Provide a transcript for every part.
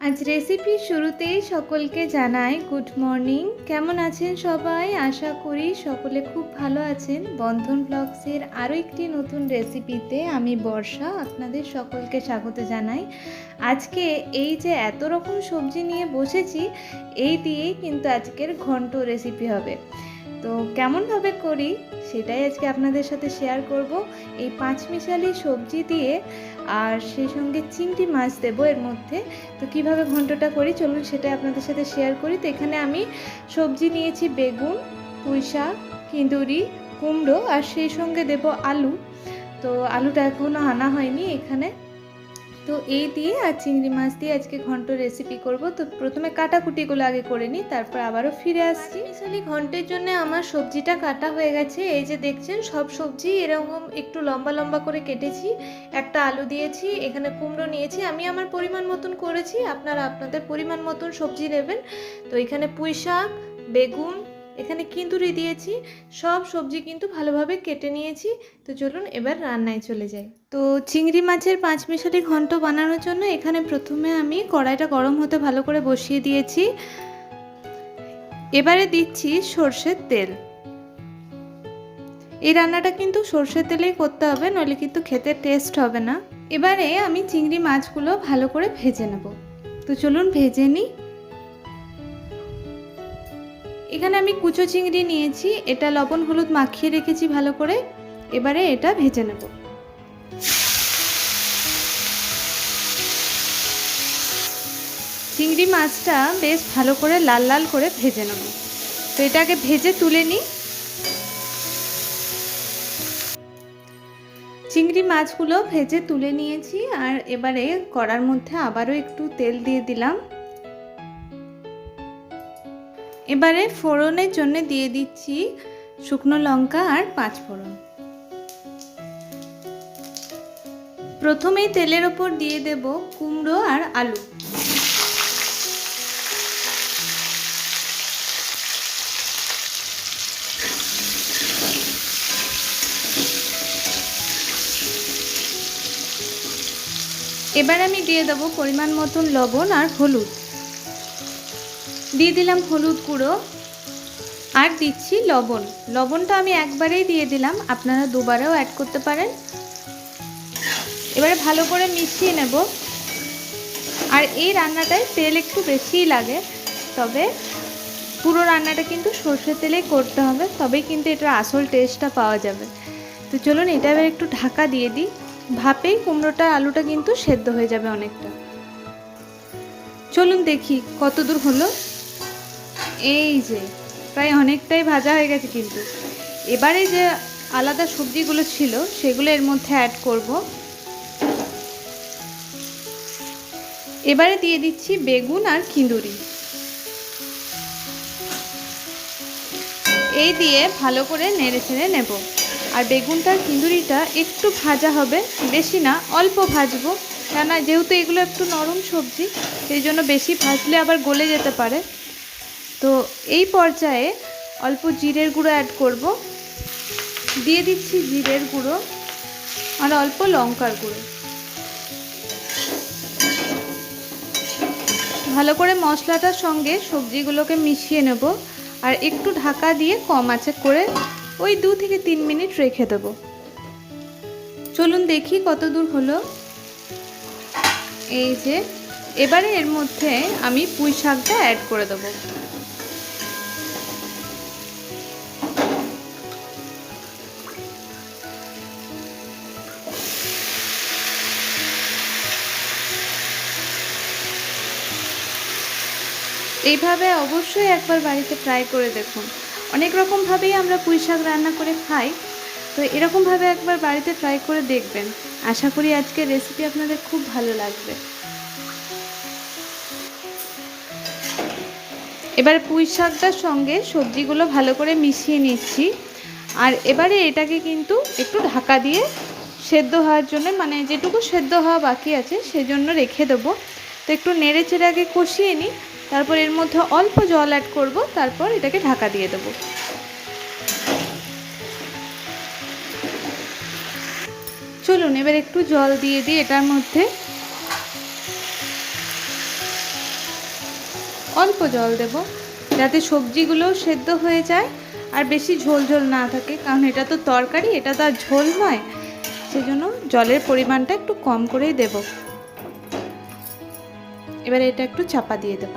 আজ রেসিপি শুরুতেই সকলকে জানাই গুড মর্নিং। কেমন আছেন সবাই? আশা করি সকলে খুব ভালো আছেন। বন্ধন ব্লগসের আরও একটি নতুন রেসিপিতে আমি বর্ষা আপনাদের সকলকে স্বাগত জানাই। আজকে এই যে এত রকম সবজি নিয়ে বসেছি, এই দিয়েই কিন্তু আজকের ঘন্ট রেসিপি হবে। তো কেমনভাবে করি সেটাই আজকে আপনাদের সাথে শেয়ার করব। এই পাঁচমিশালি সবজি দিয়ে আর সেই সঙ্গে চিংড়ি মাছ দেবো এর মধ্যে। তো কিভাবে ঘন্টটা করি চলুন সেটাই আপনাদের সাথে শেয়ার করি। তো এখানে আমি সবজি নিয়েছি বেগুন, পুঁই শাক, কিঁদুরি, কুমড়ো আর সেই সঙ্গে দেব আলু। তো আলুটা এখনও আনা হয়নি এখানে। তো এই দিয়ে আর চিংড়ি মাছ দিয়ে আজকে ঘন্ট রেসিপি করব। তো প্রথমে কাটাকুটিগুলো আগে করে নিই, তারপর আবারও ফিরে আসছি। আসলে ঘন্টের জন্য আমার সবজিটা কাটা হয়ে গেছে। এই যে দেখছেন সব সবজি এরকম একটু লম্বা লম্বা করে কেটেছি। একটা আলু দিয়েছি, এখানে কুমড়ো নিয়েছি। আমি আমার পরিমাণ মতন করেছি, আপনারা আপনাদের পরিমাণ মতন সবজি নেবেন। তো এখানে পুঁই শাক, বেগুন, এখানে কিঁদুরি দিয়েছি। সব সবজি কিন্তু ভালোভাবে কেটে নিয়েছি। তো চলুন এবার রান্নায় চলে যাই। তো চিংড়ি মাছের পাঁচমিশালি ঘন্ট বানানোর জন্য এখানে প্রথমে আমি কড়াইটা গরম হতে ভালো করে বসিয়ে দিয়েছি। এবারে দিচ্ছি সর্ষের তেল। এই রান্নাটা কিন্তু সর্ষের তেলেই করতে হবে, নইলে কিন্তু খেতে টেস্ট হবে না। এবারে আমি চিংড়ি মাছগুলো ভালো করে ভেজে নেব। তো চলুন ভেজে নিই। এখানে আমি কুচো চিংড়ি নিয়েছি, এটা লবণ হলুদ মাখিয়ে রেখেছি ভালো করে। এবারে এটা ভেজে নেব। চিংড়ি মাছটা বেশ ভালো করে লাল লাল করে ভেজে নেব। তো এটাকে ভেজে তুলে নিই। চিংড়ি মাছগুলো ভেজে তুলে নিয়েছি আর এবারে কড়ার মধ্যে আবারও একটু তেল দিয়ে দিলাম। এবারে ফোড়নের জন্য দিয়ে দিচ্ছি শুকনো লঙ্কা আর পাঁচফোড়ন। প্রথমেই তেলের ওপর দিয়ে দেব কুমড়ো আর আলু। এবার আমি দিয়ে দেবো পরিমাণ মতন লবণ আর হলুদ। দিয়ে দিলাম হলুদ গুঁড়ো আর দিচ্ছি লবণ। লবণটা আমি একবারেই দিয়ে দিলাম, আপনারা দুবারেও অ্যাড করতে পারেন। এবারে ভালো করে মিশিয়ে নেব। আর এই রান্নাটায় তেল একটু বেশিই লাগে, তবে পুরো রান্নাটা কিন্তু সর্ষের তেলেই করতে হবে, তবেই কিন্তু এটার আসল টেস্টটা পাওয়া যাবে। তো চলুন এটা এবার একটু ঢাকা দিয়ে দিই। ভাপেই কুমড়োটা আলুটা কিন্তু সেদ্ধ হয়ে যাবে অনেকটা। চলুন দেখি কত দূর হলো। এই যে প্রায় অনেকটাই ভাজা হয়ে গেছে কিন্তু। এবারে যে আলাদা সবজিগুলো ছিল সেগুলো এর মধ্যে অ্যাড করব। এবারে দিয়ে দিচ্ছি বেগুন আর কিঁদুরি। এই দিয়ে ভালো করে নেড়ে চেড়ে নেব। আর বেগুনটার কিঁদুরিটা একটু ভাজা হবে, বেশি না, অল্প ভাজবো। কেননা যেহেতু এগুলো একটু নরম সবজি, সেই জন্য বেশি ভাজলে আবার গলে যেতে পারে। তো এই পর্যায়ে অল্প জিরের গুঁড়ো অ্যাড করব। দিয়ে দিচ্ছি জিরের গুঁড়ো আর অল্প লঙ্কার গুঁড়ো। ভালো করে মশলাটার সঙ্গে সবজিগুলোকে মিশিয়ে নেব আর একটু ঢাকা দিয়ে কম আঁচে করে ওই 2 থেকে 3 মিনিট রেখে দেব। চলুন দেখি কত দূর হলো। এই যে এবারে এর মধ্যে আমি পুঁই শাকটা অ্যাড করে দেব। এইভাবে অবশ্যই একবার বাড়িতে ট্রাই করে দেখুন। অনেক রকমভাবেই আমরা পুঁই শাক রান্না করে খাই, তো এরকমভাবে একবার বাড়িতে ট্রাই করে দেখবেন। আশা করি আজকের রেসিপি আপনাদের খুব ভালো লাগবে। এবার পুঁই শাকটার সঙ্গে সবজিগুলো ভালো করে মিশিয়ে নিচ্ছি। আর এবারে এটাকে কিন্তু একটু ঢাকা দিয়ে সেদ্ধ হওয়ার জন্য, মানে যেটুকু সেদ্ধ হওয়া বাকি আছে সেজন্য রেখে দেবো। তো একটু নেড়ে চেড়ে আগে কষিয়ে নিই, তারপর এর মধ্যে অল্প জল অ্যাড করব, তারপর এটাকে ঢাকা দিয়ে দেবো। চলুন এবার একটু জল দিয়ে দিই এটার মধ্যে। অল্প জল দেব, যাতে সবজিগুলো সেদ্ধ হয়ে যায় আর বেশি ঝোল ঝোল না থাকে, কারণ এটা তো তরকারি, এটা তো আর ঝোল নয়, সেজন্য জলের পরিমাণটা একটু কম করেই দেব। এবারে এটা একটু চাপা দিয়ে দেব।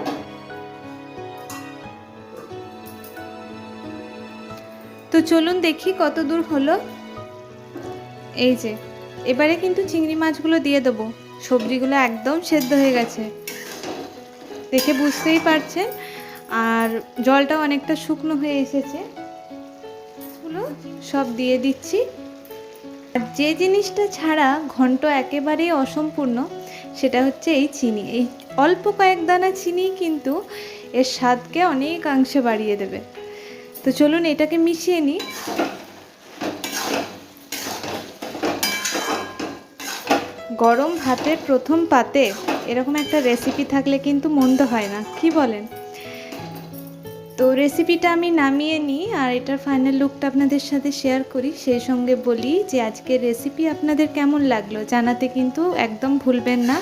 তো চলুন দেখি কত দূর হলো। এই যে এবারে কিন্তু চিংড়ি মাছগুলো দিয়ে দেবো। সবজিগুলো একদম সেদ্ধ হয়ে গেছে, দেখে বুঝতেই পারছেন, আর জলটাও অনেকটা শুকনো হয়ে এসেছে। এগুলো সব দিয়ে দিচ্ছি। আর যে জিনিসটা ছাড়া ঘন্ট একেবারেই অসম্পূর্ণ, সেটা হচ্ছে এই চিনি। এই অল্প কয়েক দানা চিনি কিন্তু এর স্বাদকে অনেকাংশে বাড়িয়ে দেবে। তো চলুন এটাকে মিশিয়ে নিই। গরম ভাতের প্রথম পাতে এরকম একটা রেসিপি থাকলে কিন্তু মন্দ হয় না, কি বলেন? তো রেসিপিটা আমি নামিয়ে নিই আর এটার ফাইনাল লুকটা আপনাদের সাথে শেয়ার করি। সেই সঙ্গে বলি যে আজকের রেসিপি আপনাদের কেমন লাগলো জানাতে কিন্তু একদম ভুলবেন না।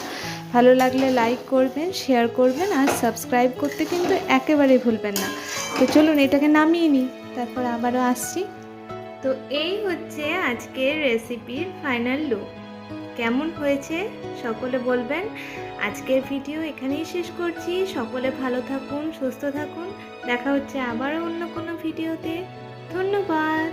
ভালো লাগলে লাইক করবেন, শেয়ার করবেন আর সাবস্ক্রাইব করতে কিন্তু একেবারেই ভুলবেন না। তো চলুন এটাকে নামিয়ে নিই, তারপর আবারও আসছি। তো এই হচ্ছে আজকের রেসিপির ফাইনাল লুক। কেমন হয়েছে সকলে বলবেন। আজকের ভিডিও এখানেই শেষ করছি। সকলে ভালো থাকুন, সুস্থ থাকুন। দেখা হচ্ছে আবারও অন্য কোনো ভিডিওতে। ধন্যবাদ।